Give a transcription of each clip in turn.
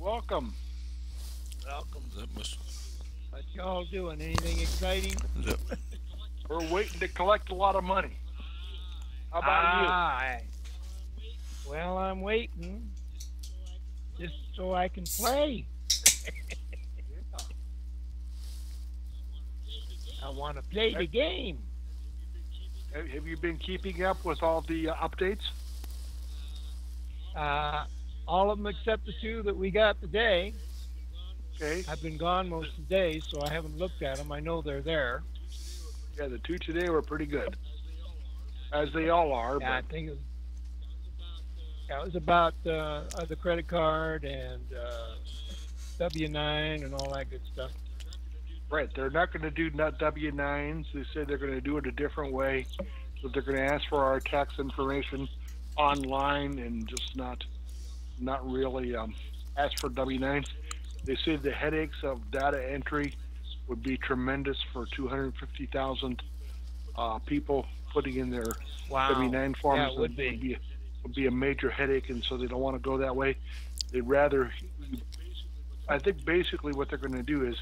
Welcome. Welcome. That must. What y'all doing? Anything exciting? That, We're waiting to collect a lot of money. How about you? Ah, well, I'm waiting just so I can play. I want to play the game. Have you been keeping up with all the updates? Uh, all of them except the two that we got today. Okay. I've been gone most of the day, so I haven't looked at them. I know they're there. Yeah, the two today were pretty good, as they all are. Yeah, I But think it was about the credit card and W-9 and all that good stuff. right, they're not going to do not W-9s. They said they're going to do it a different way. So they're going to ask for our tax information online and just not really ask for W-9s. They said the headaches of data entry would be tremendous for 250,000 people putting in their Wow. W-9 Yeah, forms. it would be. Would be a major headache, and so they don't want to go that way. They'd rather. I think basically what they're going to do is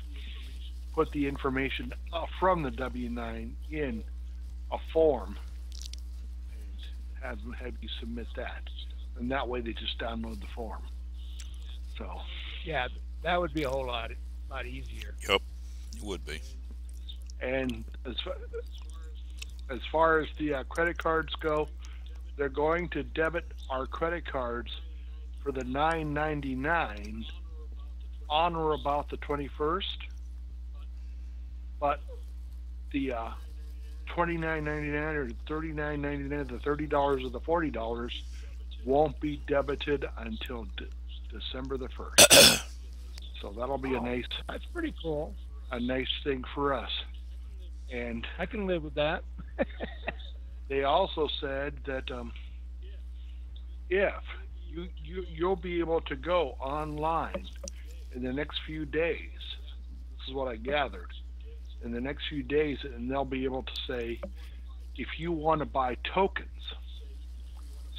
put the information from the W-9 in a form and have you submit that, and that way they just download the form. So, Yeah, that would be a whole lot easier. yep, it would be. and as far as the credit cards go, they're going to debit our credit cards for the 9.99 on or about the 21st, but the 29.99 or 39.99, the $30 or the $40 won't be debited until December the 1st. So that'll be Oh, that's pretty cool. a nice thing for us. And I can live with that. they also said that if you'll be able to go online in the next few days. This is what I gathered. In the next few days, and they'll be able to say if you want to buy tokens.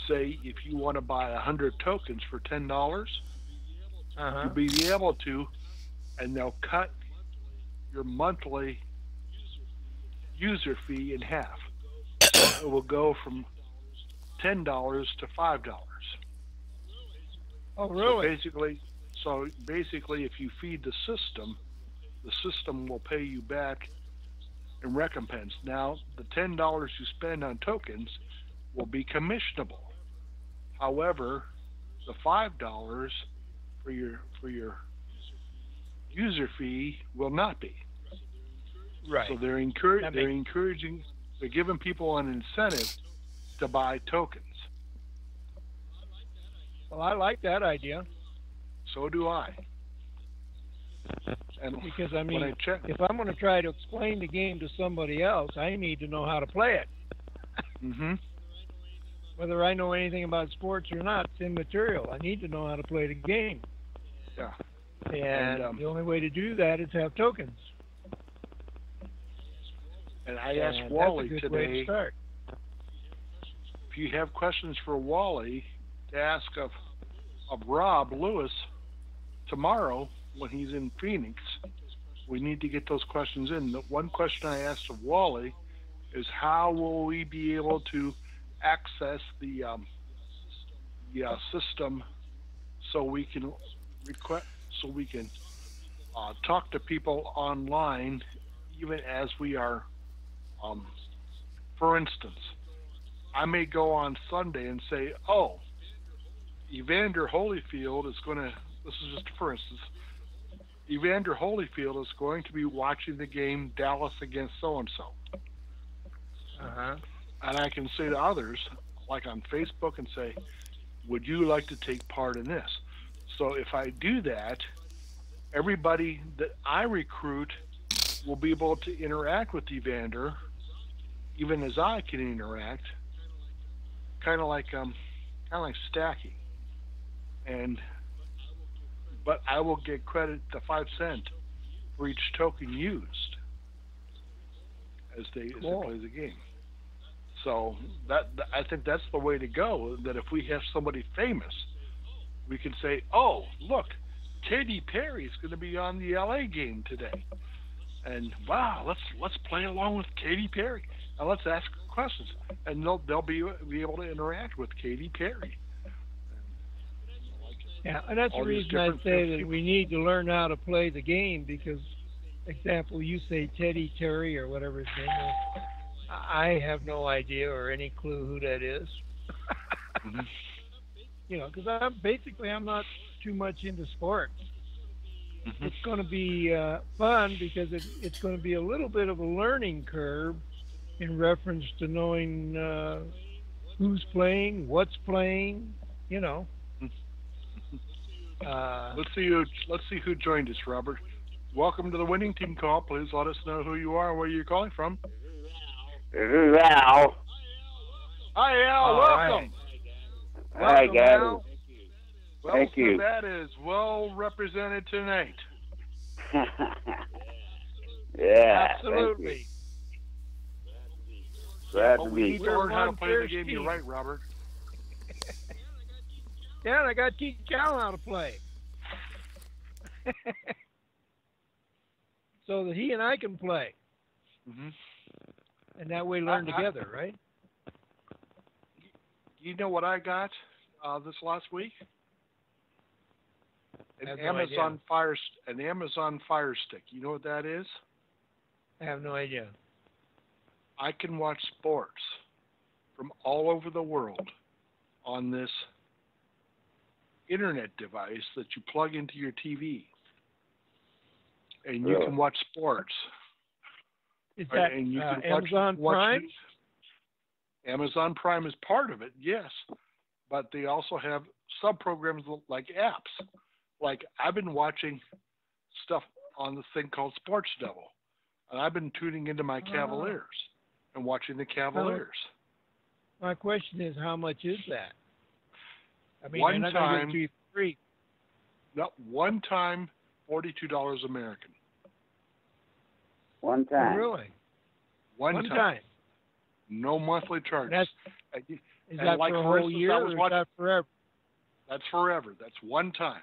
Say if you want to buy 100 tokens for $10, Uh-huh. you'll be able to, and they'll cut your monthly user fee in half. So it will go from $10 to $5. Oh, So really? basically, if you feed the system will pay you back in recompense. Now, the $10 you spend on tokens will be commissionable. However, the $5 for your user fee will not be. So Right. That they're makes encouraging, they're giving people an incentive to buy tokens. Well, I like that idea So do I. And because I when I mean, check, if I'm going to try to explain the game to somebody else, I need to know how to play it. hmm Whether I know anything about sports or not, it's immaterial. I need to know how to play the game, yeah, and and the only way to do that is have tokens, I asked and that's a Wally good way to today start. if you have questions for Wally to ask of Rob Lewis tomorrow when he's in Phoenix. We need to get those questions in. The one question I asked of Wally is how will we be able to access the system so we can request so we can talk to people online even as we are. Um, for instance, I may go on Sunday and say, "Oh, Evander Holyfield is going to." This is just for instance. Evander Holyfield is going to be watching the game Dallas against so and so, Uh-huh. and I can say to others, like on Facebook, and say, "Would you like to take part in this?" So if I do that, everybody that I recruit will be able to interact with Evander, even as I can interact, kind of like stacking, and but I will get credit the 5 cent for each token used as they Cool. play the game. So I think that's the way to go. That if we have somebody famous, we can say, "Oh, look, Katy Perry's going to be on the LA game today, and wow, let's play along with Katy Perry and let's ask questions, and they'll be able to interact with Katy Perry. Yeah, and that's the All these reason I different say that people. we need to learn how to play the game because, example, you say Teddy Terry or whatever his name is. I have no idea or any clue who that is. Hmm. Because I'm not too much into sports. Hmm. It's going to be fun because it's going to be a little bit of a learning curve in reference to knowing who's playing, what's playing. You know, uh, Let's see who joined us, Robert. Welcome to the winning team call. Please let us know who you are and where you're calling from. This is Al. Hi, Al. all right. Welcome. Hi, Welcome, guys. Al. Well, Thank you. Savannah is well represented tonight. Yeah, thank you. Absolutely. Glad But to we be. need to We're learn how to one play the first game. You're team. right, Robert. Yeah, and I got to teach Cal how to play so that he and I can play, Hmm. and that way I, learn I, together, right? you know what I got this last week? I An have no idea. Amazon Fire Stick. You know what that is? I have no idea. I can watch sports from all over the world on this internet device that you plug into your TV, and you Really? can watch sports. Is that And you can Amazon watch Prime? Amazon Prime is part of it, yes, but they also have sub programs like apps. Like I've been watching stuff on this thing called Sports Devil, and I've been tuning into my Oh. Cavaliers and watching the Well, Cavaliers. my question is, how much is that? I mean, they're One not going to give it time, to you for free. no, one time, $42 American. One Oh, time. really? One time. Time. No monthly And charges. is And that like for a for whole instance, year I or was is watching. that forever? That's forever. That's one time.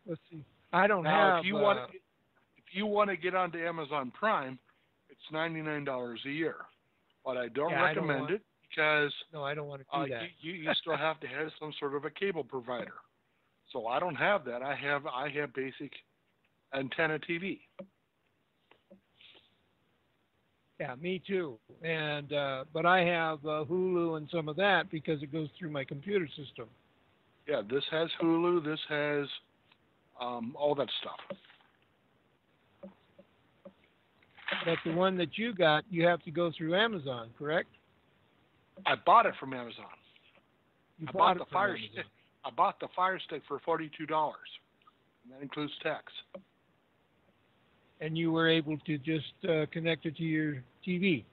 Let's see. I don't Now, have. if you want to get onto Amazon Prime, it's $99 a year. But I don't Yeah, I don't recommend want. it because No, I don't want to do that. you still have to have some sort of a cable provider. So I don't have that. I have basic antenna TV. Yeah, me too. And but I have Hulu and some of that because it goes through my computer system. Yeah, this has Hulu. This has all that stuff. But the one that you got, you have to go through Amazon, correct? I bought it from Amazon. You I bought bought it the from Fire Amazon. Stick. I bought the Fire Stick for $42, and that includes tax. And you were able to just connect it to your TV.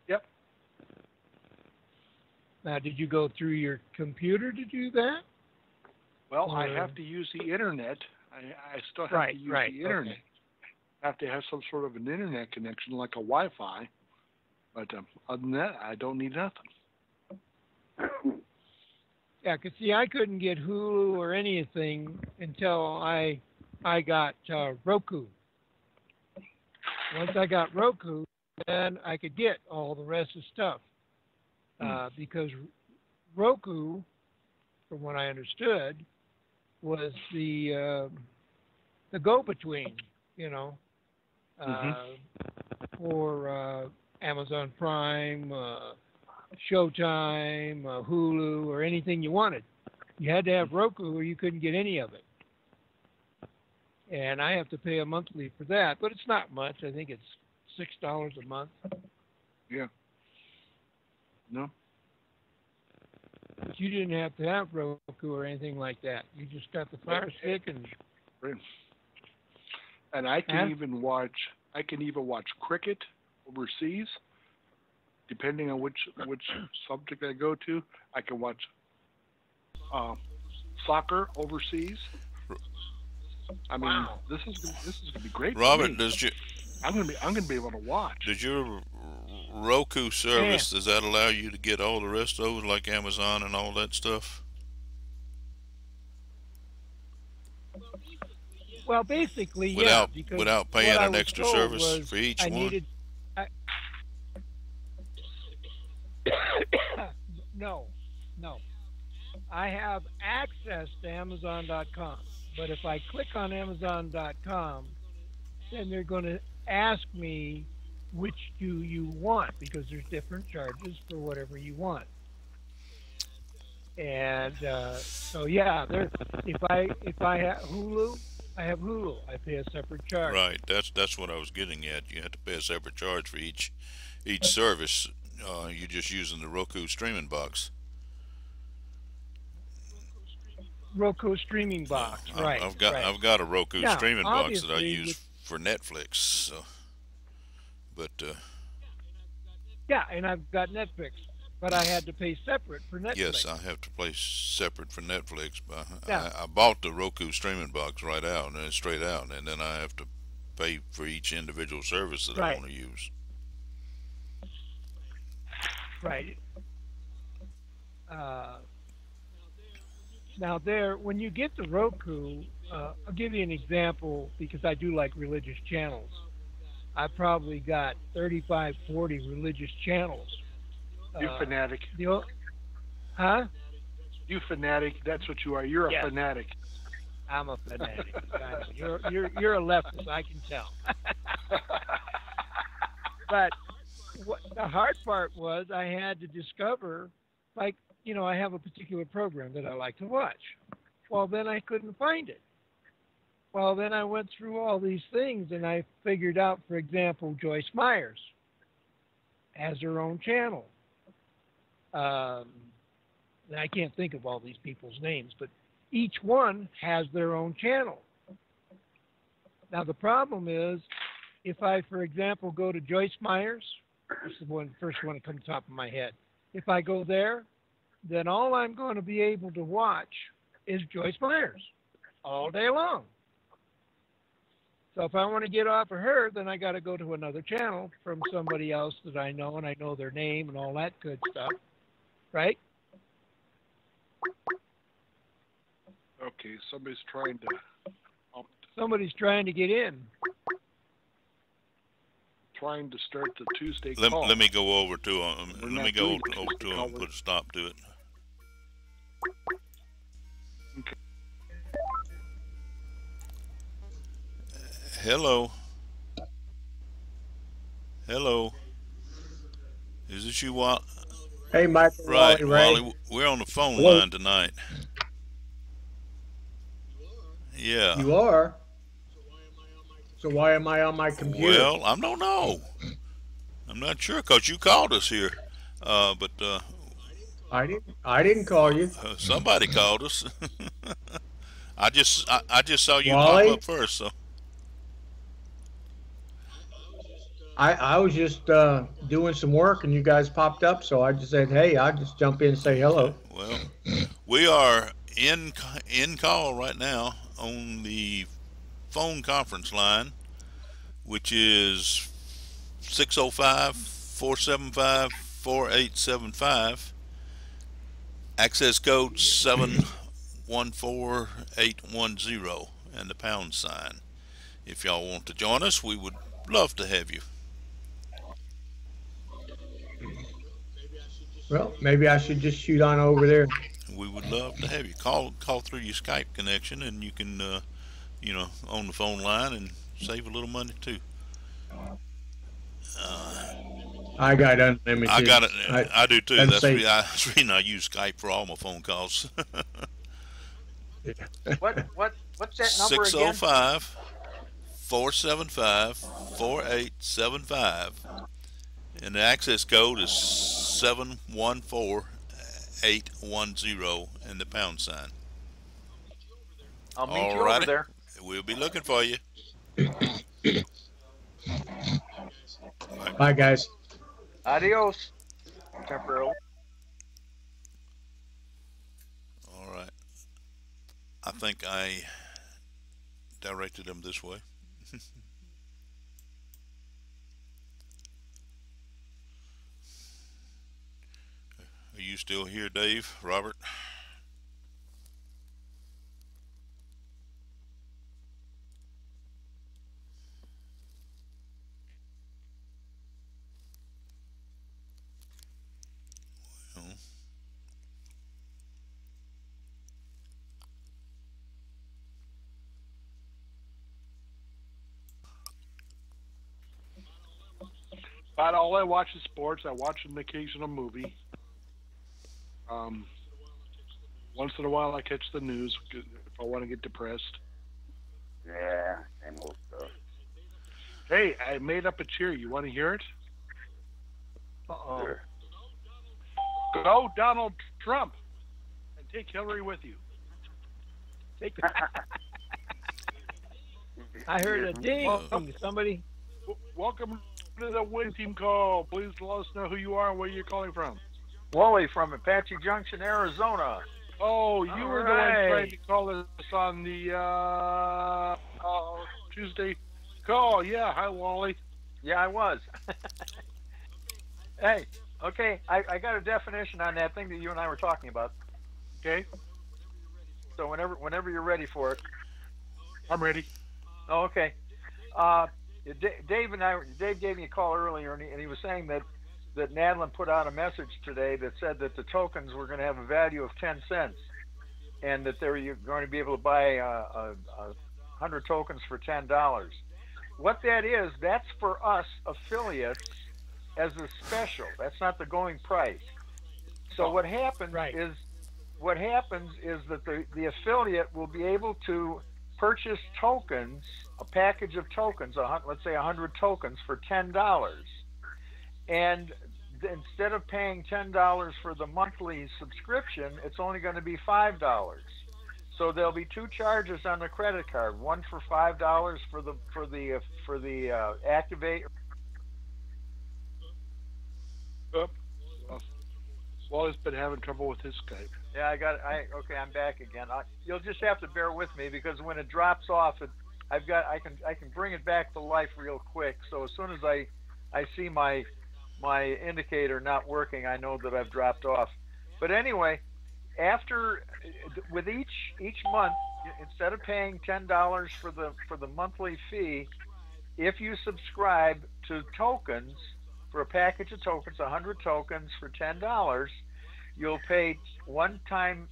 Yep. Now, did you go through your computer to do that? Well, I Or- have to use the internet. I still have Right, to use right, the internet. okay. I have to have some sort of an internet connection, like a Wi-Fi. But other than that, I don't need nothing. Yeah, 'cause see, I couldn't get Hulu or anything until I got Roku. Once I got Roku, then I could get all the rest of the stuff. Because Roku, from what I understood, was the go-between, for Amazon Prime, Showtime, Hulu, or anything you wanted. You had to have Roku or you couldn't get any of it. And I have to pay a monthly for that, but it's not much. I think it's $6 a month. Yeah. No. But you didn't have to have Roku or anything like that. You just got the Fire Stick and Right. And I can Huh? even watch. I can even watch cricket overseas, depending on which subject I go to. I can watch soccer overseas. I mean, Wow. this is gonna be great. For Robert, me. I'm gonna be able to watch. does your Roku service, does that allow you to get all the rest of it, like Amazon and all that stuff? Well, basically, yeah, without because without what paying I an was extra told service was for each I one? needed. I, no, no. I have access to Amazon.com, but if I click on Amazon.com, then they're going to ask me which do you want because there's different charges for whatever you want. And so yeah, there. If I have Hulu, I have Hulu. I pay a separate charge. Right. That's what I was getting at. You have to pay a separate charge for each service. You're just using the Roku streaming box. Roku streaming Yeah, box, right, right. I've got a Roku Now, streaming box that I obviously, use for Netflix. So, but yeah, and I've got Netflix, but I had to pay separate for yes, Netflix. I have to play separate for Netflix. But Now, I bought the Roku streaming box right out and straight out, and then I have to pay for each individual service that I right, want to use. right. Uh, Now, there, when you get the Roku, I'll give you an example because I do like religious channels. I probably got 35, 40 religious channels. You fanatic. The, huh? You fanatic. That's what you are. You're a Yes, fanatic. I'm a fanatic. I know. You're a leftist. I can tell. But what the hard part was, I had to discover, like, I have a particular program that I like to watch. Well, then I couldn't find it. Well, then I went through all these things and I figured out, for example, Joyce Myers has her own channel. I can't think of all these people's names, but each one has their own channel. Now, the problem is, if I, for example, go to Joyce Myers, this is the first one that comes top of my head. If I go there, then all I'm going to be able to watch is Joyce Myers all day long. So if I want to get off of her, then I got to go to another channel from somebody else that I know, and I know their name and all that good stuff, right? Okay, somebody's trying to. Somebody's trying to get in. Trying to start the Tuesday Let, call. let me go over to We're let not me go doing the over Tuesday to him call. and put a stop to it. Okay. Hello. Hello. Is this you, Wally? Hey, Michael, Right, Wally, Ray. Wally. We're on the phone Hello. line tonight. Yeah. You are? So why am I on my computer? Well, I don't know. I'm not sure because you called us here, but I didn't call you. somebody called us. I just saw you pop Wally? up first. So I was just doing some work and you guys popped up, so I just said, hey, I'll just jump in and say okay. hello. Well, we are in call right now on the phone conference line, which is 605-475-4875. Access code 714810 and the pound sign. If y'all want to join us, we would love to have you. Well, maybe I should just shoot on over there. We would love to have you. Call through your Skype connection, and you can, on the phone line and save a little money too. I got unlimited. I got it. I do too. That's the reason I use Skype for all my phone calls. What's that number again? 605-475-4875. And the access code is 714810 and the pound sign. I'll meet you over there. We'll be looking for you. Bye, guys. Adios. Temporarily. All right. I think I directed them this way. Are you still here, Dave? Robert? About all I watch is sports. I watch an occasional movie. Um, Once in a while, I catch the news if I want to get depressed. Yeah, same old stuff. Hey, I made up a cheer. You want to hear it? Uh-oh. Sure. Go Donald Trump and take Hillary with you. Take I heard a ding. Somebody. Welcome to the win team call. Please let us know who you are and where you're calling from. Wally from Apache Junction, Arizona. Oh, you were the one right. trying to call us on the Tuesday call. Yeah, hi, Wally. Yeah, I was. Hey, okay, I got a definition on that thing that you and I were talking about. Okay, So whenever you're ready for it. I'm ready. Oh, okay. Dave gave me a call earlier, and he was saying that Nadlin put out a message today that said that the tokens were going to have a value of 10 cents, and that you're going to be able to buy 100 tokens for $10. What that is, that's for us affiliates as a special. That's not the going price. So what happens is that the affiliate will be able to purchase tokens, a package of tokens, let's say 100 tokens for $10. And instead of paying $10 for the monthly subscription, it's only going to be $5. So there'll be two charges on the credit card: one for $5 for the activate. Wally's been having trouble with his Skype. Yeah, I got it. Okay, I'm back again. You'll just have to bear with me because when it drops off, I can bring it back to life real quick. So as soon as I see my indicator not working, I know that I've dropped off. But anyway, with each month, instead of paying $10 for the monthly fee, if you subscribe to tokens, for a package of tokens, 100 tokens for $10, you'll pay one $10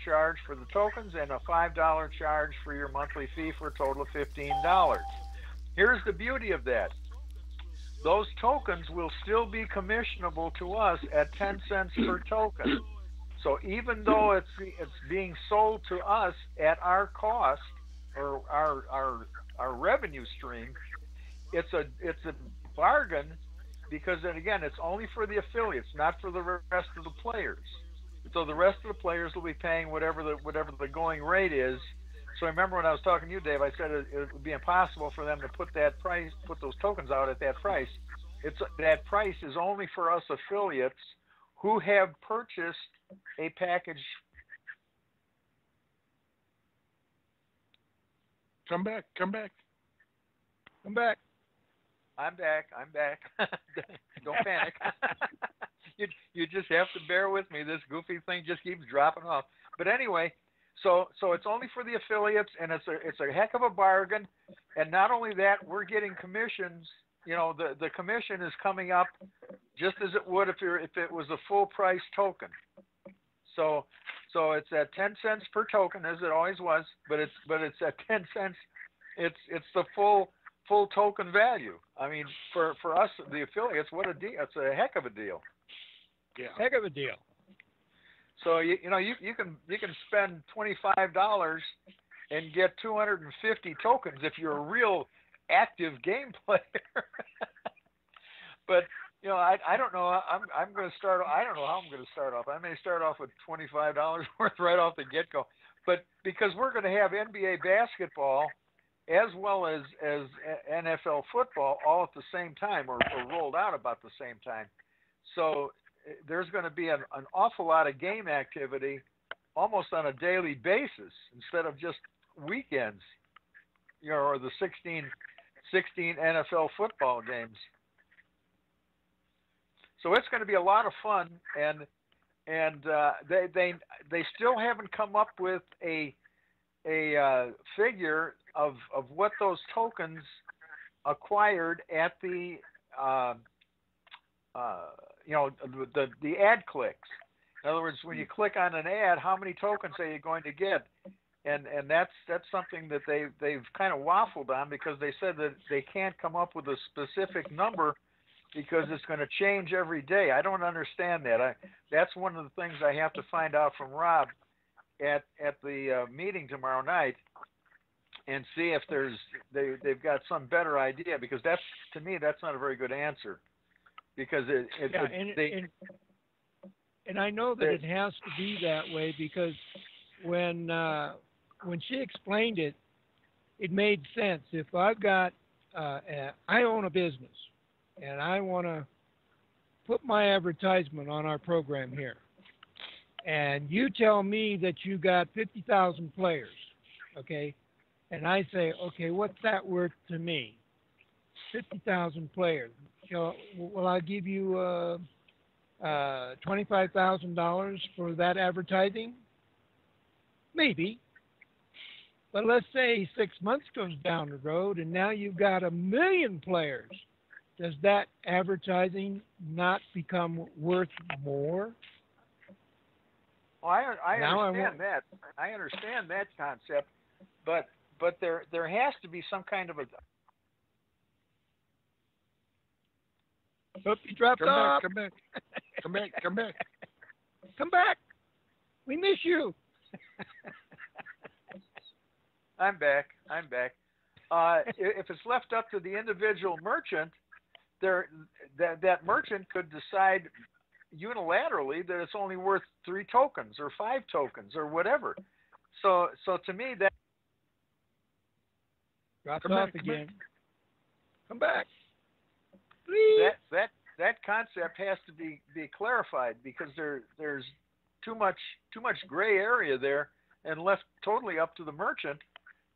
charge for the tokens and a $5 charge for your monthly fee for a total of $15. Here's the beauty of that. Those tokens will still be commissionable to us at 10 cents per token. So even though it's being sold to us at our cost or our revenue stream, it's a bargain, because then again, it's only for the affiliates, not for the rest of the players. So the rest of the players will be paying whatever the going rate is. So remember when I was talking to you, Dave, I said it would be impossible for them to put those tokens out at that price. That price is only for us affiliates who have purchased a package. Come back. I'm back. I'm back. Don't panic. You just have to bear with me. This goofy thing just keeps dropping off. But anyway, so it's only for the affiliates, and it's a heck of a bargain. And not only that, we're getting commissions. You know, the commission is coming up just as it would if it was a full price token. So it's at 10 cents per token, as it always was, but it's at 10 cents. It's the full token value. I mean, for us, the affiliates, what a deal! It's a heck of a deal. Yeah, heck of a deal. So you can spend $25 and get 250 tokens if you're a real active game player. But I don't know. I'm going to start. I don't know how I'm going to start off. I may start off with $25 worth right off the get go. But because we're going to have NBA basketball as well as NFL football all at the same time, or rolled out about the same time. So there's going to be an awful lot of game activity almost on a daily basis instead of just weekends, or the 16 NFL football games. So it's going to be a lot of fun, and they still haven't come up with a figure of what those tokens acquired at the the ad clicks. In other words, when you click on an ad, how many tokens are you going to get? And that's something that they've kind of waffled on, because they said that they can't come up with a specific number because it's going to change every day. I don't understand that. That's one of the things I have to find out from Rob at the meeting tomorrow night, and see if they've got some better idea, because that's, to me, that's not a very good answer, because and I know that it has to be that way, because when she explained it, it made sense. If I've got I own a business and I want to put my advertisement on our program here, and you tell me that you got 50,000 players, okay? And I say, okay, what's that worth to me? 50,000 players. Will I give you $25,000 for that advertising? Maybe. But let's say 6 months goes down the road and now you've got 1 million players. Does that advertising not become worth more? Well, I understand that. I understand that concept, but there has to be some kind of a. Hope you dropped off. Come back. Come back. We miss you. I'm back. If it's left up to the individual merchant, that merchant could decide unilaterally that it's only worth 3 tokens or 5 tokens or whatever. So to me, that drops off again. Come back, please. That concept has to be clarified, because there's too much gray area there, and left totally up to the merchant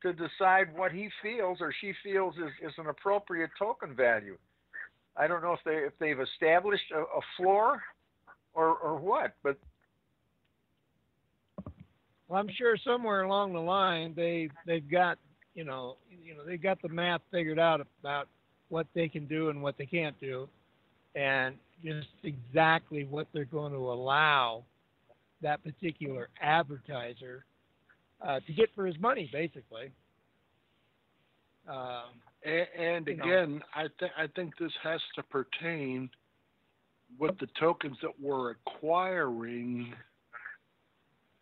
to decide what he feels or she feels is an appropriate token value. I don't know if they've established a floor or what, but well, I'm sure somewhere along the line they've got they've got the math figured out about what they can do and what they can't do, and just exactly what they're going to allow that particular advertiser to get for his money, basically. And again, I think this has to pertain with the tokens that we're acquiring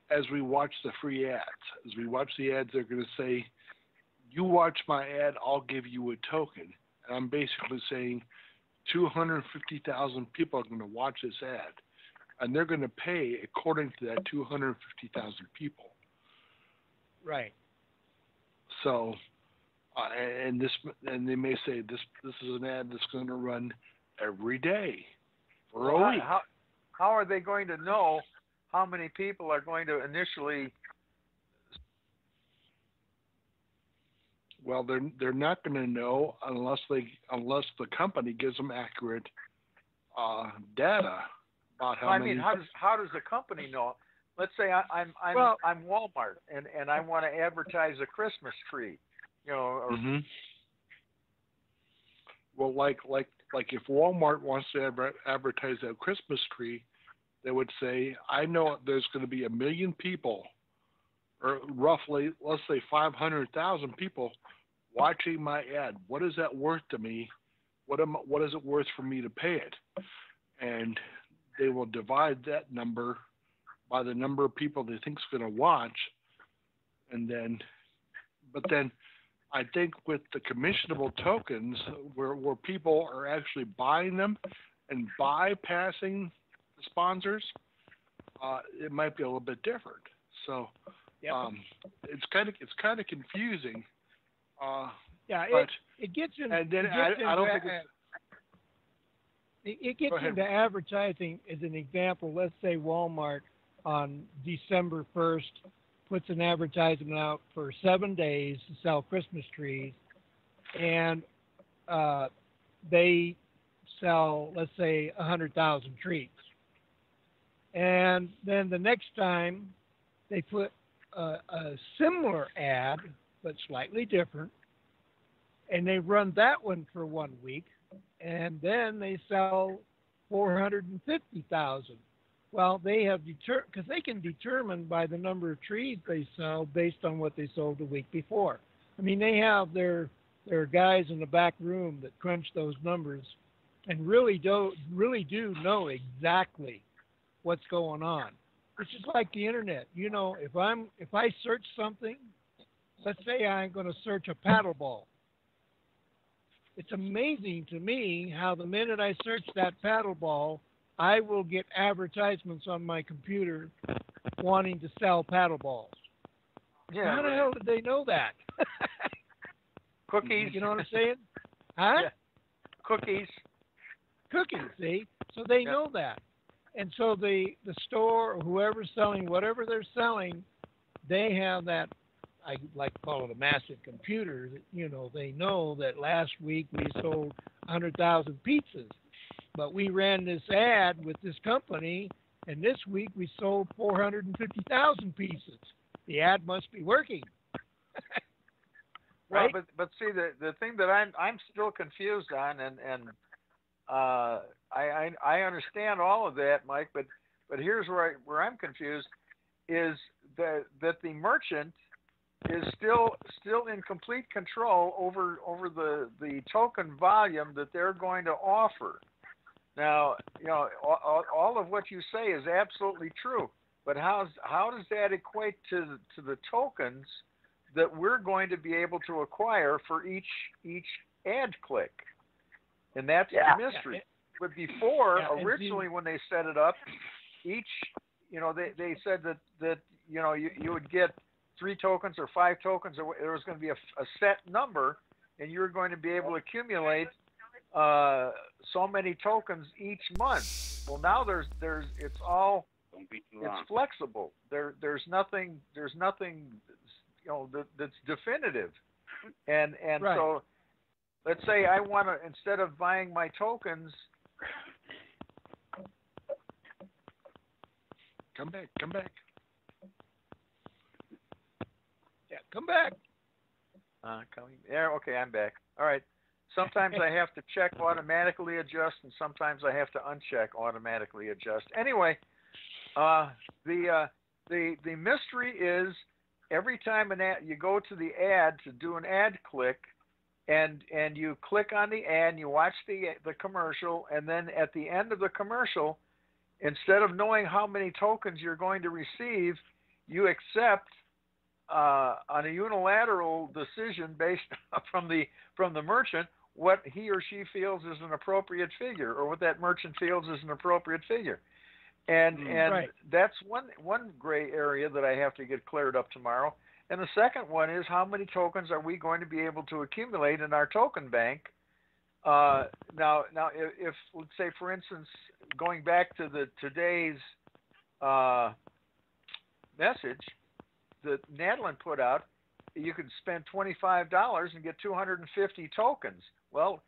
as we watch the free ads. As we watch the ads, they're going to say, you watch my ad, I'll give you a token. And I'm basically saying 250,000 people are going to watch this ad, and they're going to pay according to that 250,000 people. Right. So, and they may say this is an ad that's going to run every day for a week. How are they going to know how many people are going to initially? Well, they're not going to know unless the company gives them accurate data about how many. I mean, how does the company know? Let's say I'm Walmart and I want to advertise a Christmas tree, Or, Well, like if Walmart wants to advertise a Christmas tree, they would say, I know there's going to be 1 million people, or roughly, let's say 500,000 people watching my ad. What is that worth to me? What is it worth for me to pay it? And they will divide that number by the number of people they think is going to watch, but then I think with the commissionable tokens, where people are actually buying them and bypassing the sponsors, it might be a little bit different. So it's kind of confusing. It gets in. And then I don't think it gets into advertising as an example. Let's say Walmart on December 1st puts an advertisement out for 7 days to sell Christmas trees, and they sell, let's say, 100,000 trees. And then the next time they put a similar ad, but slightly different, and they run that one for 1 week, and then they sell 450,000. Well, they have because they can determine by the number of trees they sell based on what they sold the week before. I mean, they have their guys in the back room that crunch those numbers and really do know exactly what's going on. It's just like the internet. You know, if I search something, let's say I'm going to search a paddle ball. It's amazing to me how the minute I search that paddle ball, I will get advertisements on my computer wanting to sell paddle balls. Yeah. How the hell did they know that? Cookies. You know what I'm saying? Huh? Yeah. Cookies. Cookies, see? So they know that. And so the store or whoever's selling whatever they're selling, they have that, I like to call it a massive computer. That, you know, they know that last week we sold 100,000 pizzas, but we ran this ad with this company, and this week we sold 450,000 pieces. The ad must be working. Right? Well, but see, the thing that I'm still confused on, and I understand all of that, Mike, but here's where I'm confused, is that the merchant is still in complete control over the token volume that they're going to offer. Now, you know, all of what you say is absolutely true, but how does that equate to the tokens that we're going to be able to acquire for each ad click? And that's the mystery. But before, originally when they set it up, each, you know, they said that you know, you would get 3 tokens or 5 tokens, or there was going to be a set number, and you were going to be able to accumulate so many tokens each month. Well, now it's flexible. There's nothing you know that's definitive, and right. So let's say I want to, instead of buying my tokens. Come back. Yeah, come back. Yeah, okay, I'm back. All right. Sometimes I have to check automatically adjust, and sometimes I have to uncheck automatically adjust. Anyway, the mystery is every time you go to the ad to do an ad click, and you click on the ad, and you watch the commercial, and then at the end of the commercial, instead of knowing how many tokens you're going to receive, you accept on a unilateral decision based from the merchant what he or she feels is an appropriate figure, or what that merchant feels is an appropriate figure. And right. That's one gray area that I have to get cleared up tomorrow. And the second one is, how many tokens are we going to be able to accumulate in our token bank? Now, if let's say, for instance, going back to today's message that Nadlin put out, you could spend $25 and get 250 tokens. Well,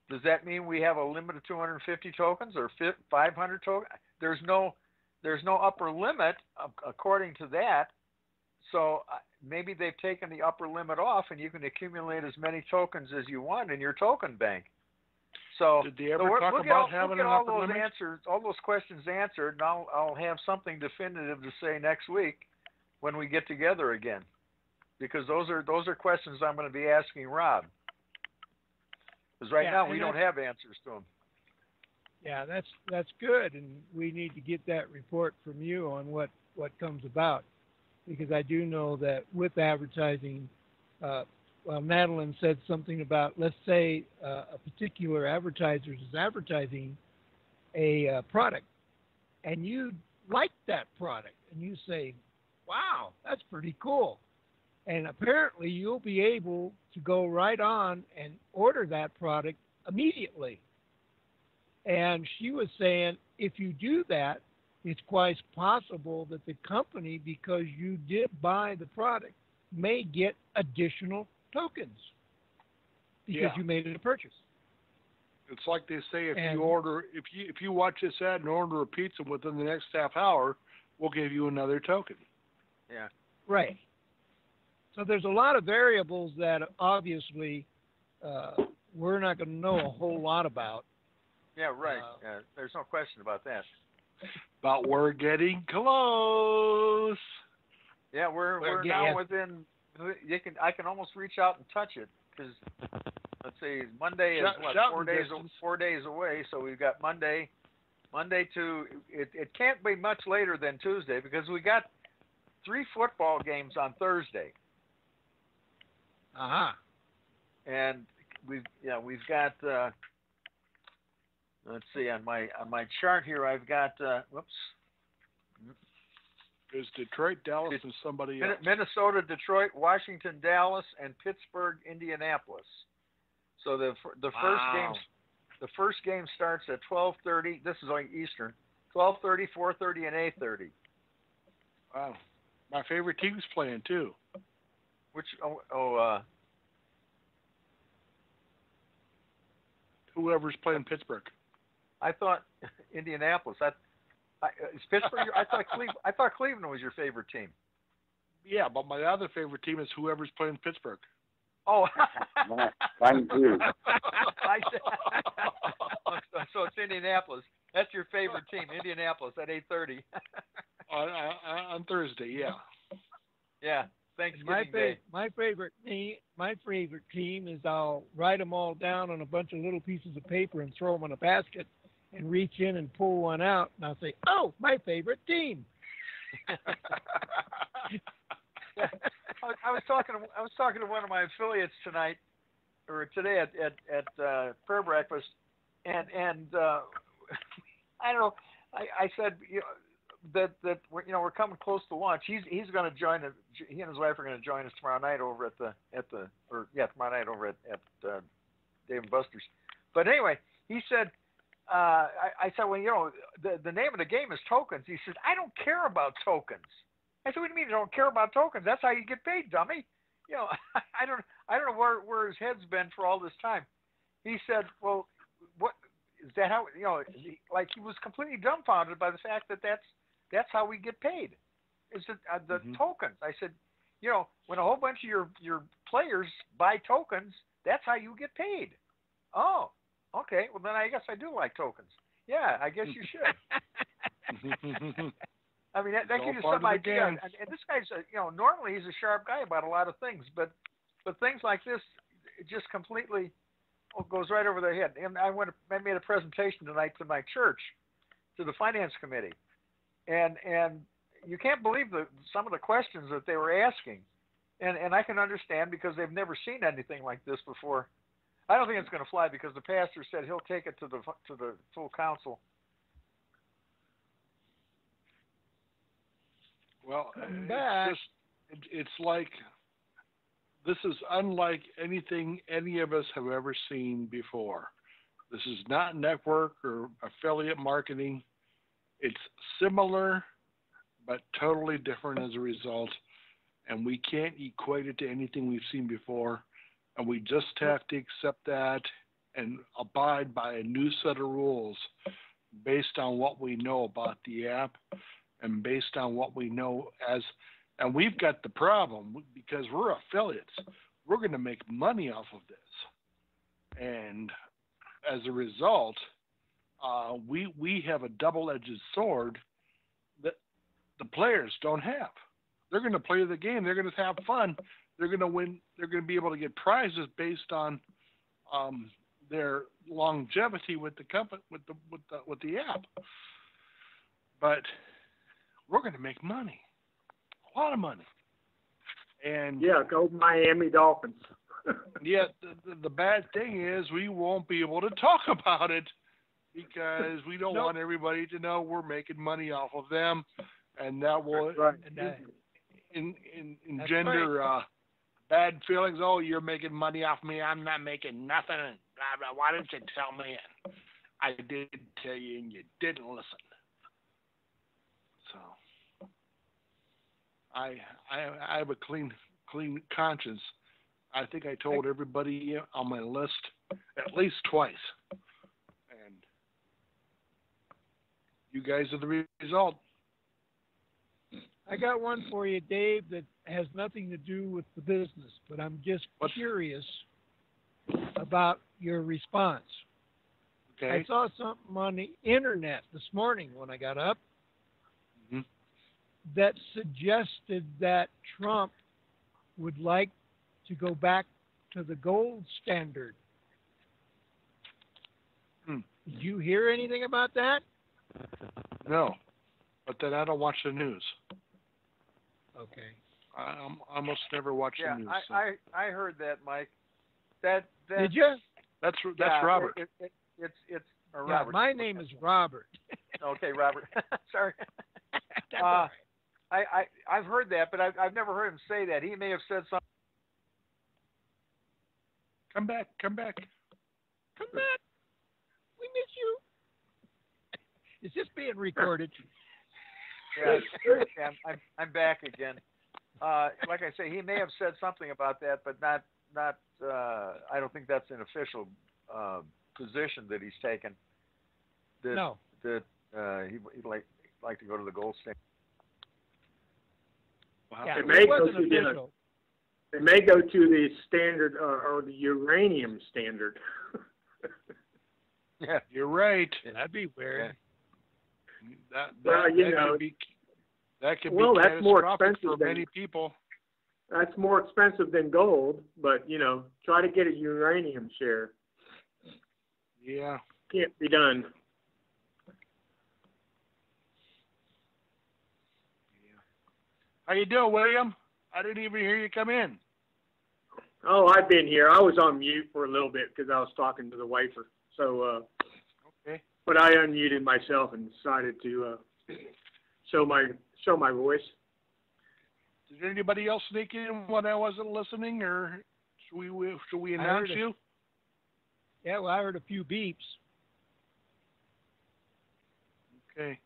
does that mean we have a limit of 250 tokens or 500 tokens? There's no upper limit according to that. So maybe they've taken the upper limit off, and you can accumulate as many tokens as you want in your token bank. So did they ever talk about having an upper limit? All those questions answered, and I'll have something definitive to say next week when we get together again, because those are questions I'm going to be asking Rob. Because right now we don't have answers to them. Yeah, that's good, and we need to get that report from you on what comes about, because I do know that with advertising, Madeline said something about, let's say a particular advertiser is advertising a product, and you like that product, and you say, wow, that's pretty cool. And apparently you'll be able to go right on and order that product immediately. And she was saying, if you do that, it's quite possible that the company, because you did buy the product, may get additional tokens because you made it a purchase. It's like they say, if you watch this ad and order a pizza within the next half hour, we'll give you another token. Yeah. Right. So there's a lot of variables that obviously we're not going to know a whole lot about. Yeah, right. There's no question about that. But we're getting close. Yeah, we're now within. I can almost reach out and touch it, because let's see, Monday is what, Shouting 4 days away. So we've got Monday to it can't be much later than Tuesday because we got 3 football games on Thursday. And we've got let's see, on my chart here I've got whoops. There's Detroit, Dallas, and somebody else. Minnesota, Detroit, Washington, Dallas, and Pittsburgh, Indianapolis. So the first game starts at 12:30. This is on Eastern. 12:30, 4:30, and 8:30. Wow, my favorite team's playing too. Which whoever's playing Pittsburgh. I thought Indianapolis. Is Pittsburgh? I thought Cleveland was your favorite team. Yeah, but my other favorite team is whoever's playing Pittsburgh. Oh, Mine too. So it's Indianapolis. That's your favorite team, Indianapolis, at 8:30. on Thursday, yeah. Yeah, Thanksgiving Day. My favorite team is I'll write them all down on a bunch of little pieces of paper and throw them in a basket and reach in and pull one out, and I'll say, "Oh, my favorite team." Yeah. I was talking to one of my affiliates tonight or today at prayer breakfast, and I don't know. I said that we're coming close to launch. He's going to join. He and his wife are going to join us tomorrow night over tomorrow night over at Dave and Buster's. But anyway, he said. I said, well, the name of the game is tokens. He said, I don't care about tokens. I said, what do you mean you don't care about tokens? That's how you get paid, dummy. I don't know where his head's been for all this time. He said, well, what is that? How he was completely dumbfounded by the fact that that's how we get paid. Is it the tokens? I said, when a whole bunch of your players buy tokens, that's how you get paid. Oh. Okay, well then I guess I do like tokens. Yeah, I guess you should. I mean that gives you some idea. And this guy's normally he's a sharp guy about a lot of things, but things like this it just completely goes right over their head. And I made a presentation tonight to my church, to the finance committee, and you can't believe some of the questions that they were asking, and I can understand because they've never seen anything like this before. I don't think it's going to fly because the pastor said he'll take it to the full council. Well, it's like this is unlike anything any of us have ever seen before. This is not network or affiliate marketing. It's similar, but totally different as a result, and we can't equate it to anything we've seen before. And we just have to accept that and abide by a new set of rules based on what we know about the app and based on what we know and we've got the problem because we're affiliates. We're going to make money off of this. And as a result, we have a double-edged sword that the players don't have. They're going to play the game. They're going to have fun. They're going to win. They're going to be able to get prizes based on their longevity with the company, with the app. But we're going to make money, a lot of money. And yeah, go Miami Dolphins. Yet the bad thing is we won't be able to talk about it because we don't want everybody to know we're making money off of them, and that will engender bad feelings. Oh, you're making money off me. I'm not making nothing. Blah, blah. Why didn't you tell me? I did tell you, and you didn't listen. So I have a clean conscience. I think I told everybody on my list at least twice, and you guys are the result. I got one for you, Dave, that has nothing to do with the business, but I'm just curious about your response. Okay. I saw something on the internet this morning when I got up that suggested that Trump would like to go back to the gold standard Did you hear anything about that? No, but then I don't watch the news. Okay. I almost never watch Yeah, the news. So. I heard that, Mike. That Did you? That's yeah, Robert. It's Yeah, Robert. my name is Robert. Okay, Robert. Sorry. That's all right. I've heard that, but I've never heard him say that. He may have said something. Come back. Come back. We miss you. Is this being recorded? Yeah, I'm back again. Like I say, he may have said something about that, but not. I don't think that's an official position that he's taken. No. That he'd like to go to the gold standard. Wow. Yeah, It may it go wasn't to the- official. It may go to the standard or the uranium standard. Yeah, You're right. That'd be weird. Well, you know, that could well, be that's more catastrophic expensive for than- many people. That's more expensive than gold, but try to get a uranium share. Yeah. Can't be done. How you doing, William? I didn't even hear you come in. Oh, I've been here. I was on mute for a little bit because I was talking to the wafer. So, Okay. but I unmuted myself and decided to show my voice. Did anybody else sneak in when I wasn't listening, or should we announce you? Yeah, well, I heard a few beeps. Okay.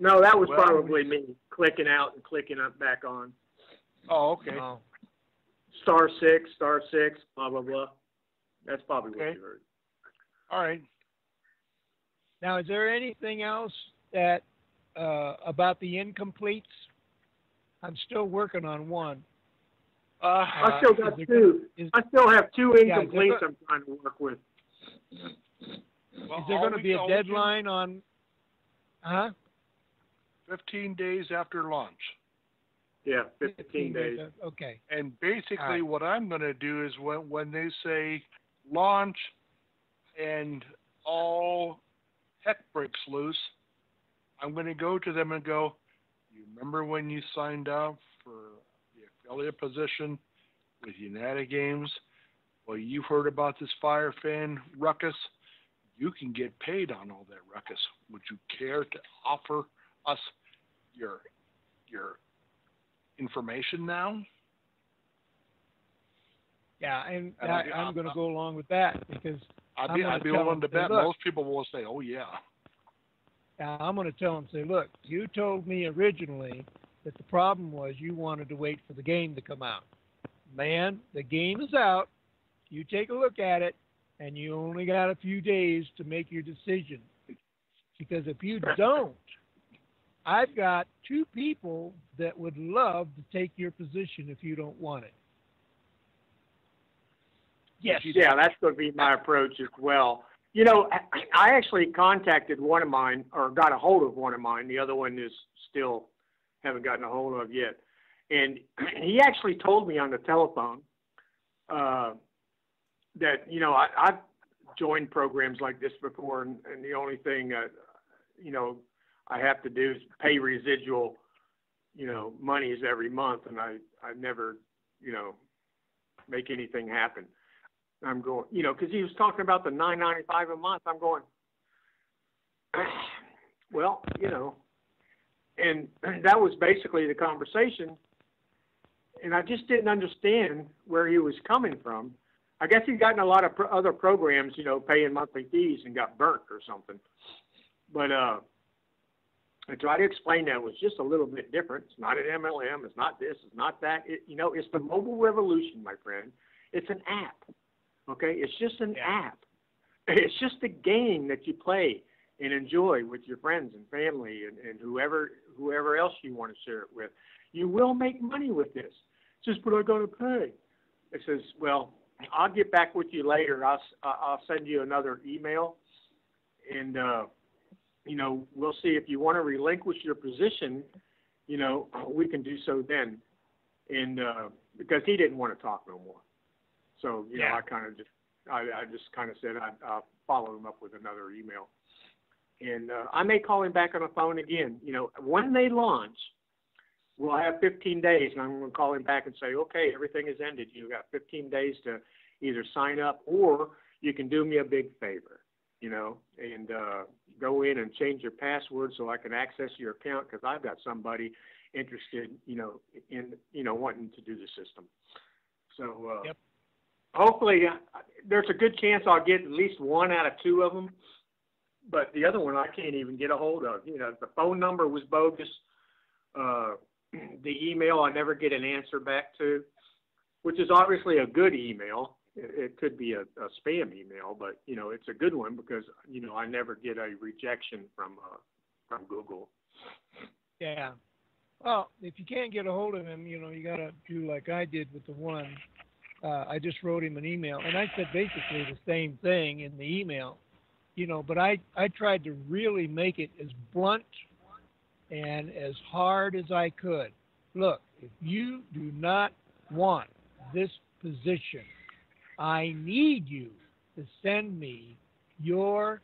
No, that was Well, probably me clicking out and clicking up back on. Oh, okay. Oh. *6, blah blah blah. That's probably what Okay. you heard. All right. Now, is there anything else that about the incompletes? I'm still working on one. I still got is there two. is- I still have two Yeah, incompletes I'm trying to work with. Well, Is there going to be a deadline on? Huh? 15 days after launch. Yeah, 15 days. Okay. And basically All right. what I'm going to do is when they say launch and all heck breaks loose, I'm going to go to them and go, you remember when you signed up for the affiliate position with United Games? Well, you've heard about this fire fan ruckus. You can get paid on all that ruckus. Would you care to offer us your information now? Yeah, and And I'm going to go along with that because I'd I'm be gonna tell willing to them, bet look. most people will say, oh, yeah. I'm going to tell them, say, look, you told me originally that the problem was you wanted to wait for the game to come out. Man, the game is out. You take a look at it, and you only got a few days to make your decision. Because if you don't, I've got two people that would love to take your position if you don't want it. Yes. Yeah, that's going to be my approach as well. You know, I actually contacted one of mine, or got a hold of one of mine. The other one is still haven't gotten a hold of yet. And he actually told me on the telephone that, you know, I've joined programs like this before, and the only thing, you know, I have to do is pay residual, you know, monies every month, and I never, you know, make anything happen. I'm going, you know, because he was talking about the $9.95 a month. I'm going, well, you know, and that was basically the conversation. And I just didn't understand where he was coming from. I guess he'd gotten a lot of other programs, you know, paying monthly fees and got burnt or something. But I tried to explain that it was just a little bit different. It's not an MLM. It's not this. It's not that. You know, it's the mobile revolution, my friend. It's an app. Okay? It's just an app. It's just a game that you play and enjoy with your friends and family and whoever else you want to share it with. You will make money with this. It's just, but I got to pay. It says, well, I'll get back with you later. I'll send you another email, and you know, we'll see if you want to relinquish your position. You know, we can do so then. And because he didn't want to talk no more, so you know, I kind of just I just kind of said I'd follow him up with another email. And I may call him back on the phone again. You know, when they launch, we'll have 15 days, and I'm going to call him back and say, okay, everything has ended. You've got 15 days to either sign up or you can do me a big favor, you know, and go in and change your password so I can access your account because I've got somebody interested, you know, in, you know, wanting to do the system. So Yep. hopefully there's a good chance I'll get at least one out of two of them. But the other one I can't even get a hold of. You know, the phone number was bogus. The email I never get an answer back to, which is obviously a good email. It could be a spam email, but, you know, it's a good one because, you know, I never get a rejection from Google. Yeah. Well, if you can't get a hold of him, you know, you got to do like I did with the one. I just wrote him an email, and I said basically the same thing in the email. You know, but I tried to really make it as blunt and as hard as I could. Look, if you do not want this position, I need you to send me your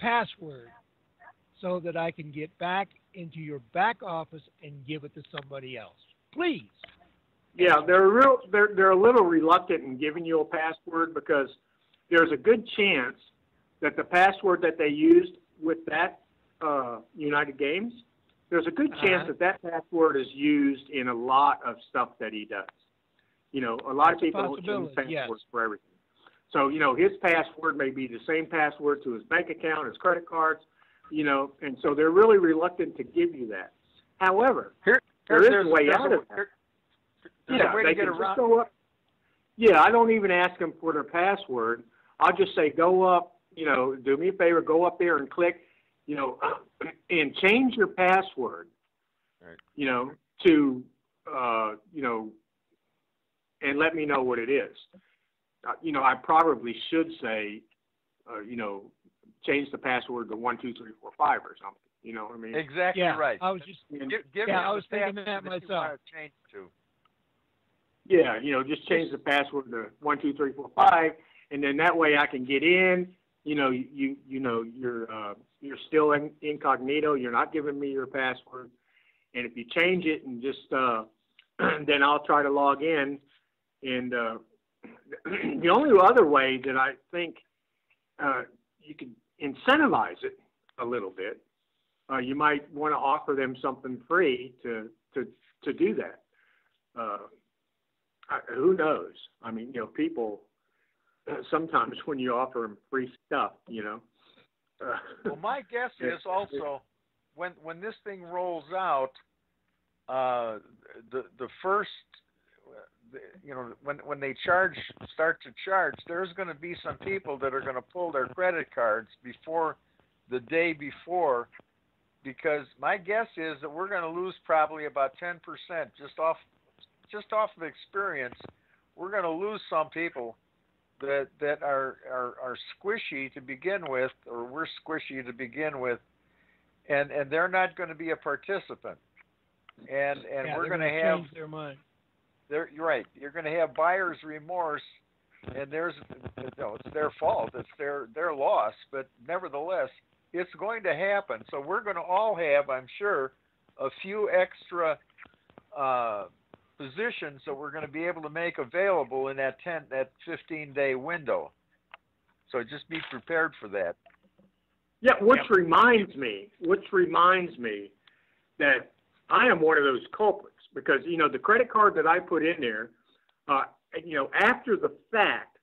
password so that I can get back into your back office and give it to somebody else. Please. Yeah, they're a little reluctant in giving you a password because there's a good chance that the password that they used with that United Games, there's a good chance that password is used in a lot of stuff that he does. You know, a lot of people don't use passwords for everything. So, you know, his password may be the same password to his bank account, his credit cards, you know, and so they're really reluctant to give you that. However, there is a way out of that. Yeah, they can just go up. Yeah, I don't even ask them for their password. I'll just say, go up, you know, do me a favor, go up there and click, you know, and change your password, you know, to, you know, and let me know what it is. You know, I probably should say, you know, change the password to 12345 or something. You know what I mean? Exactly right. I was just, give I was thinking that myself. Change to. Yeah, you know, just change the password to 12345, and then that way I can get in. You know, you know, you're still incognito. You're not giving me your password, and if you change it and just then I'll try to log in. And the only other way that I think you could incentivize it a little bit, you might want to offer them something free to do that. Who knows? I mean, you know, people sometimes when you offer them free stuff, you know. Well, my guess is also when this thing rolls out, the first, you know, when they start to charge, there's going to be some people that are going to pull their credit cards before the day before, because my guess is that we're going to lose probably about 10% just off of experience. We're going to lose some people that are squishy to begin with, or we're squishy to begin with, and they're not going to be a participant, and we're going to have change their mind. You're right. You're going to have buyer's remorse, and it's their fault. It's their loss, but nevertheless, it's going to happen. So we're going to all have, I'm sure, a few extra positions that we're going to be able to make available in that 15-day window. So just be prepared for that. Yeah, which reminds me that I am one of those culprits because, you know, the credit card that I put in there, you know, after the fact,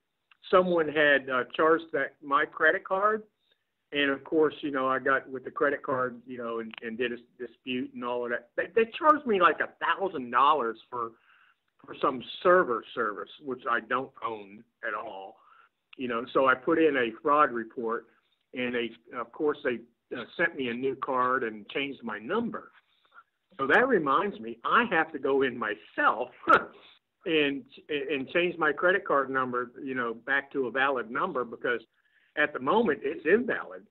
someone had charged my credit card. And of course, you know, I got with the credit card, you know, and did a dispute and all of that. They charged me like $1,000 for some server service, which I don't own at all. You know, so I put in a fraud report, and of course, they sent me a new card and changed my number. So that reminds me, I have to go in myself and change my credit card number, you know, back to a valid number because at the moment it's invalid,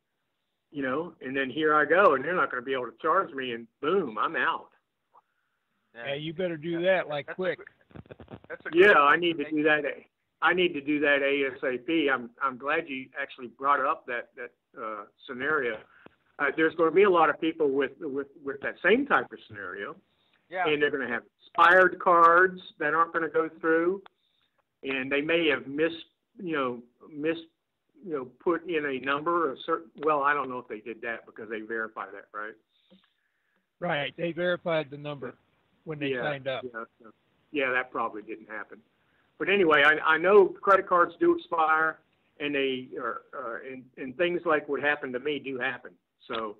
you know, and then here I go, and they're not going to be able to charge me, and boom, I'm out. Yeah, you better do that quick. Yeah, I need to do that I need to do that ASAP. I'm glad you actually brought up that scenario. There's going to be a lot of people with that same type of scenario, and they're going to have expired cards that aren't going to go through, and they may have put in a number of certain. Well, I don't know if they did that because they verify that, right? Right, they verified the number when they signed up. Yeah, that probably didn't happen. But anyway, I know credit cards do expire, and they and things like what happened to me do happen. So,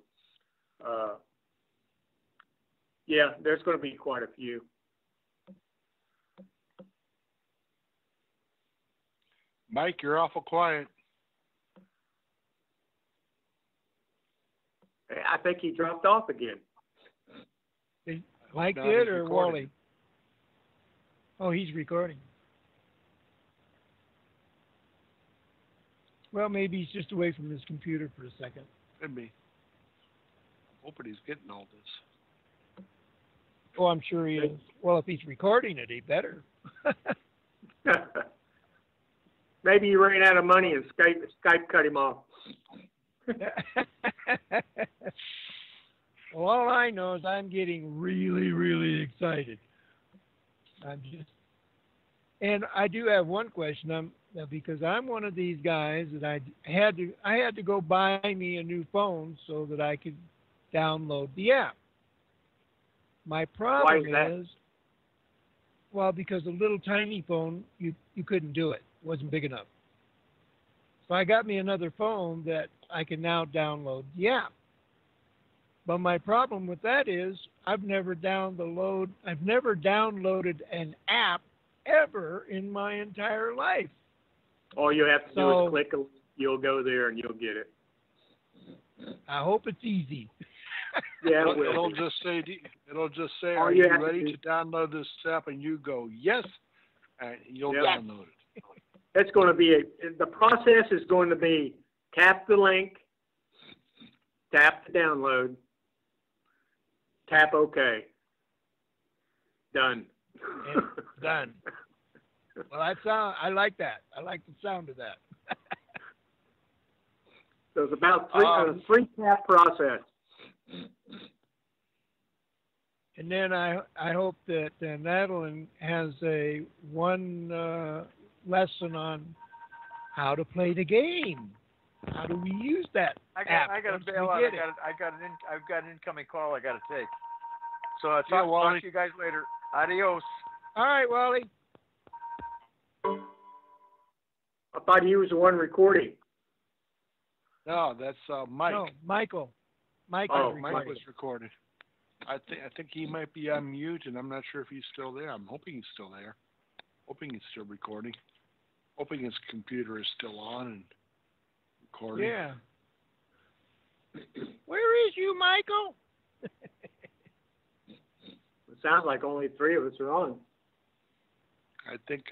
yeah, there's going to be quite a few. Mike, you're awful quiet. I think he dropped off again. Mike No, did he's or recording. Wally? Oh, he's recording. Well, maybe he's just away from his computer for a second. Could be. Hoping he's getting all this. Oh, I'm sure he is. Well, if he's recording it, he better. Maybe he ran out of money and Skype cut him off. Well, all I know is I'm getting really, really excited. And I do have one question. Because I'm one of these guys that I had to go buy me a new phone so that I could download the app. My problem is, well, because a little tiny phone, you couldn't do it. It wasn't big enough. So I got me another phone that I can now download the app. But my problem with that is I've never downloaded an app ever in my entire life. All you have to do is click a link, you'll go there and you'll get it. I hope it's easy. Yeah, it'll just say, All are you you have to ready do- to download this app? And you go, yes, and you'll download it. It's going to be the process is going to be tap the link, tap the download, tap OK. Done. And done. Well, I like that. I like the sound of that. So it's about a three-tap process. And then I hope that Madeline has one lesson on how to play the game. How do we use that app? I got once to we bail out. get it? I've got an incoming call I got to take. So I'll Yeah, talk Wally. to you guys later. Adios. All right, Wally. I thought he was the one recording. No, that's Mike. No, Michael. Mike Oh, is Mike recording. was recorded. I think he might be on mute, and I'm not sure if he's still there. I'm hoping he's still there. Hoping he's still recording. Hoping his computer is still on and recording. Yeah. Where is you, Michael? It sounds like only three of us are on. I think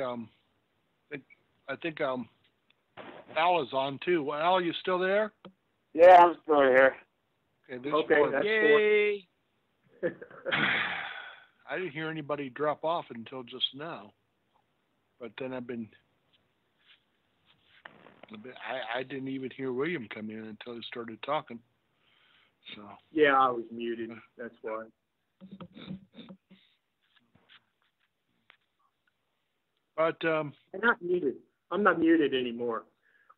Al is on too. Well, Al, you still there? Yeah, I'm still here. Okay, there's Okay, four. that's Yay. I didn't hear anybody drop off until just now. But then I didn't even hear William come in until he started talking. So. Yeah, I was muted. That's why. But I'm not muted. I'm not muted anymore.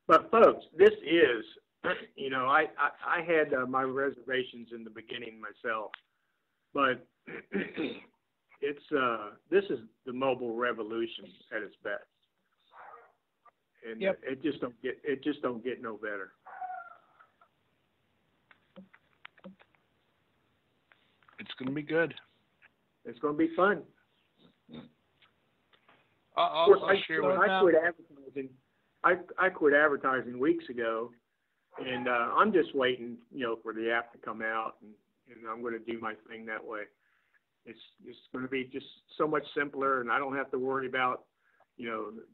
But folks, this is, I had my reservations in the beginning myself, but this is the mobile revolution at its best, and Yep. it just don't get no better. it's going to be good. It's going to be fun. I'll Of course, share with I quit advertising. I quit advertising weeks ago, and I'm just waiting, for the app to come out, and I'm going to do my thing that way. It's going to be just so much simpler, and I don't have to worry about,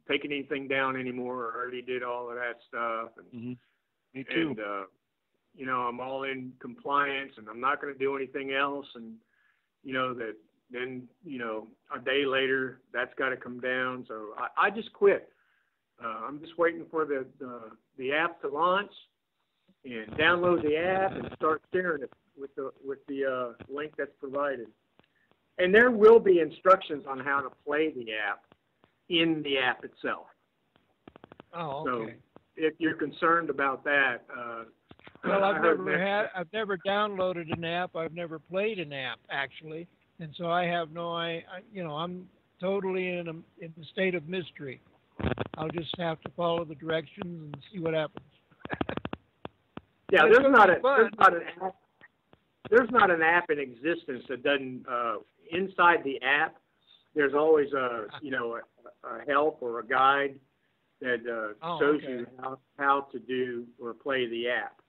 taking anything down anymore. I already did all of that stuff. And, Me too. And, I'm all in compliance, and I'm not going to do anything else. And, that then, a day later, that's got to come down. So I just quit. I'm just waiting for the app to launch and download the app and start sharing it with the link that's provided. And there will be instructions on how to play the app in the app itself. Oh, okay. So if you're concerned about that, well, I've never downloaded an app. I've never played an app actually, and so I have I'm totally in a state of mystery. I'll just have to follow the directions and see what happens. Yeah, there's not an app in existence that doesn't inside the app. There's always a help or a guide that shows you how to do or play the app.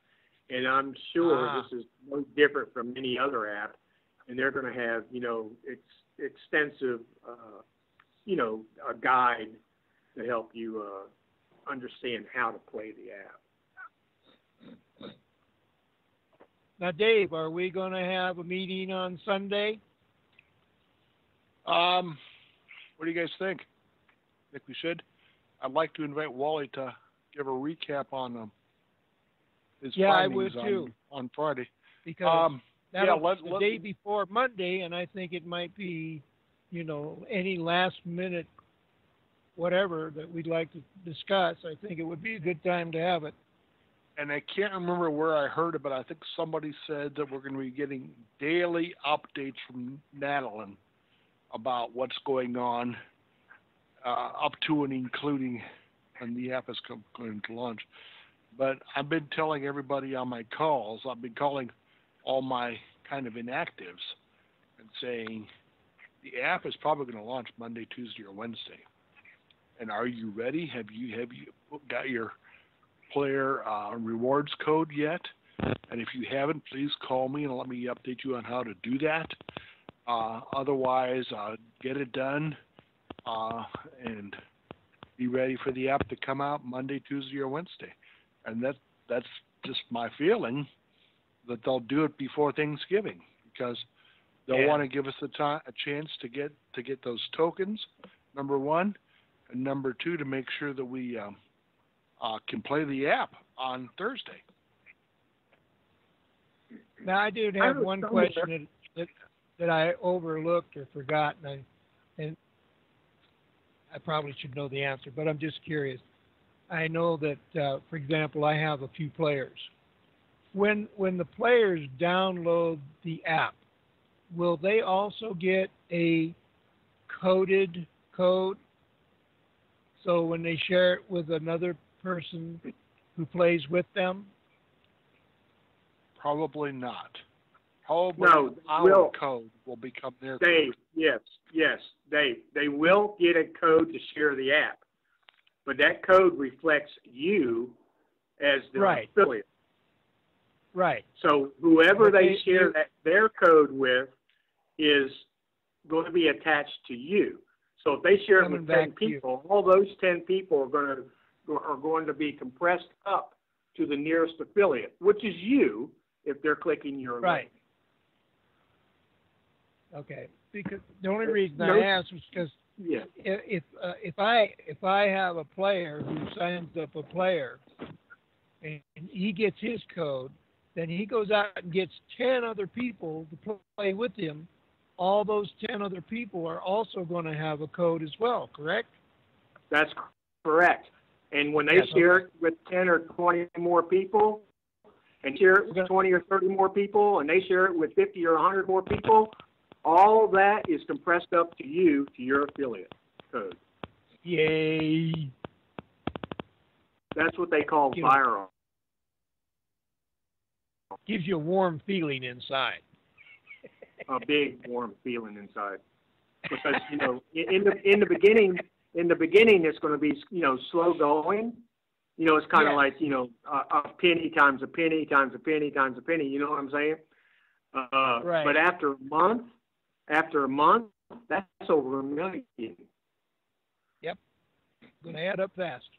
And I'm sure this is no different from any other app. And they're going to have extensive a guide to help you understand how to play the app. Now, Dave, are we going to have a meeting on Sunday? What do you guys think? Think we should? I'd like to invite Wally to give a recap on his findings I would too. On Friday. Because was the day before Monday, and I think it might be, any last minute whatever that we'd like to discuss. I think it would be a good time to have it. And I can't remember where I heard it, but I think somebody said that we're going to be getting daily updates from Madeline about what's going on, up to and including when the app is going to launch. But I've been telling everybody on my calls, I've been calling all my kind of inactives and saying the app is probably going to launch Monday, Tuesday, or Wednesday. And are you ready? Have you got your player rewards code yet? And if you haven't, please call me and let me update you on how to do that. Otherwise, get it done and be ready for the app to come out Monday, Tuesday, or Wednesday. And that's just my feeling that they'll do it before Thanksgiving because they'll want to give us a chance to get those tokens, number one, and number two, to make sure that we can play the app on Thursday. Now, I did have one question that I overlooked or forgot, and I probably should know the answer, but I'm just curious. I know that, for example, I have a few players. When the players download the app, will they also get a coded code? So when they share it with another person who plays with them? Probably not. Probably our code will become their Dave, code. Yes, Dave. They will get a code to share the app, but that code reflects you as the affiliate. Right. So whoever they share their code with is going to be attached to you. So if they share it with 10 people, all those 10 people are going to be compressed up to the nearest affiliate, which is you if they're clicking your link. Okay. Because the only reason I asked was because if I have a player who signs up a player and he gets his code, then he goes out and gets 10 other people to play with him. All those 10 other people are also going to have a code as well, correct? That's correct. And when they share it with 10 or 20 more people, and share it with 20 or 30 more people, and they share it with 50 or 100 more people, all that is compressed up to you, to your affiliate code. Yay. That's what they call viral. Gives you a warm feeling inside. A big warm feeling inside. Because, in the beginning, it's going to be, slow going. It's kind of like, a penny times a penny times a penny times a penny. You know what I'm saying? Right. But after a month, that's over 1 million. Yep. Going to add up fast.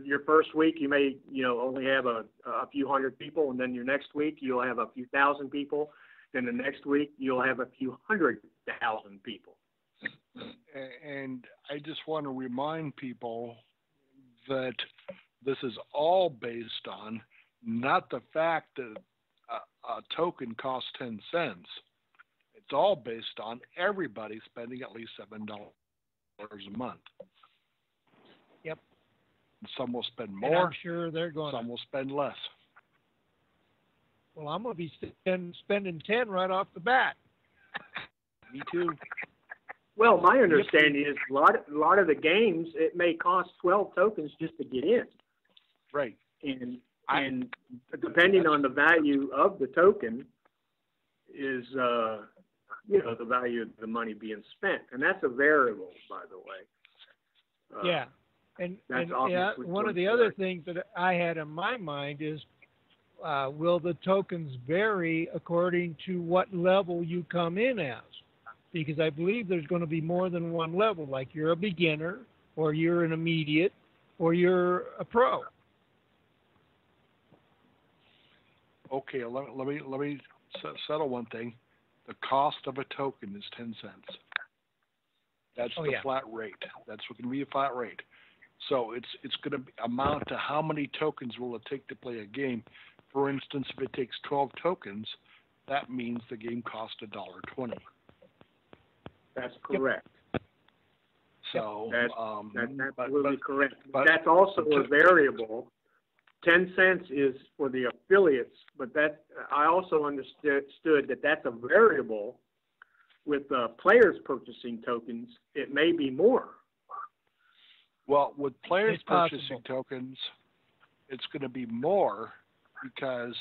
Your first week, you may, only have a few hundred people, and then your next week, you'll have a few thousand people. Then the next week, you'll have a few 100,000 people. And I just want to remind people that this is all based on not the fact that a token costs 10 cents. It's all based on everybody spending at least $7 a month. Yep. And some will spend And more. I'm sure they're going Some will spend less. Well, I'm going to be spending 10 right off the bat. Me too. Well, my understanding is a lot of the games, it may cost 12 tokens just to get in. Right. And depending on the value of the token is, the value of the money being spent. And that's a variable, by the way. Yeah. And one of the other things that I had in my mind is, will the tokens vary according to what level you come in as? Because I believe there's going to be more than one level, like you're a beginner, or you're an immediate, or you're a pro. Okay, let me settle one thing. The cost of a token is 10 cents. That's the flat rate. That's going to be a flat rate. So it's going to amount to how many tokens will it take to play a game. For instance, if it takes 12 tokens, that means the game costs $1.20. That's correct. So that's absolutely correct. But that's also a variable. 10 cents is for the affiliates, but that I also understood that that's a variable. With players purchasing tokens, it may be more. Well, with players purchasing tokens, it's going to be more because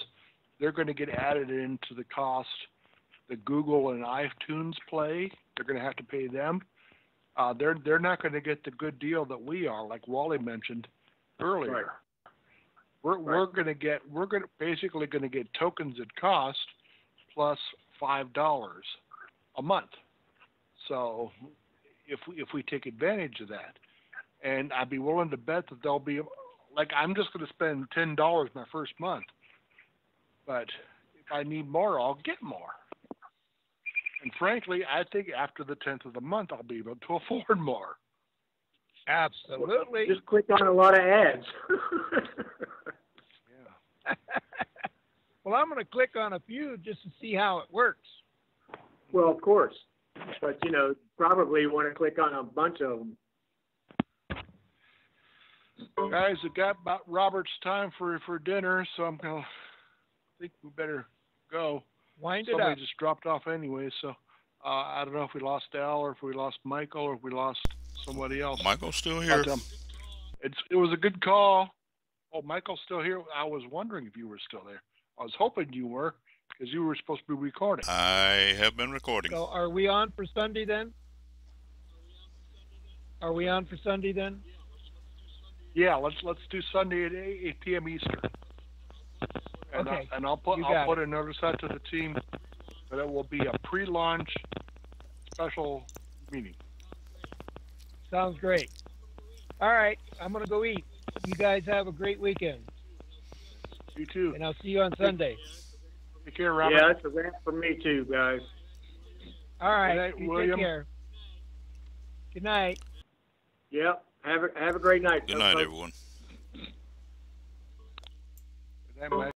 they're going to get added into the cost. The Google and iTunes play, they're going to have to pay them. They're not going to get the good deal that we are, like Wally mentioned earlier. Right. We're basically going to get tokens at cost plus $5 a month. So if we take advantage of that, and I'd be willing to bet that there'll be, like, I'm just going to spend $10 my first month, but if I need more, I'll get more. And frankly, I think after the 10th of the month, I'll be able to afford more. Absolutely. Just click on a lot of ads. Yeah. Well, I'm going to click on a few just to see how it works. Well, of course. But, probably want to click on a bunch of them. Guys, it got about Robert's time for dinner, so I think we better go. Wind it Somebody up. just dropped off anyway, so I don't know if we lost Al or if we lost Michael or if we lost somebody else. Michael's still here. But, it was a good call. Oh, Michael's still here. I was wondering if you were still there. I was hoping you were because you were supposed to be recording. I have been recording. So are we on for Sunday then? Yeah, let's do Sunday at 8 p.m. Eastern. And Okay. I'll put a notice out to the team that it will be a pre-launch special meeting. Sounds great. All right, I'm going to go eat. You guys have a great weekend. You too. And I'll see you on Sunday. Take care, Robert. Yeah, that's a wrap for me too, guys. All right, Good night, you William. take care. Good night. Yep. Have a great night. Good night, everyone. Good night, Mike.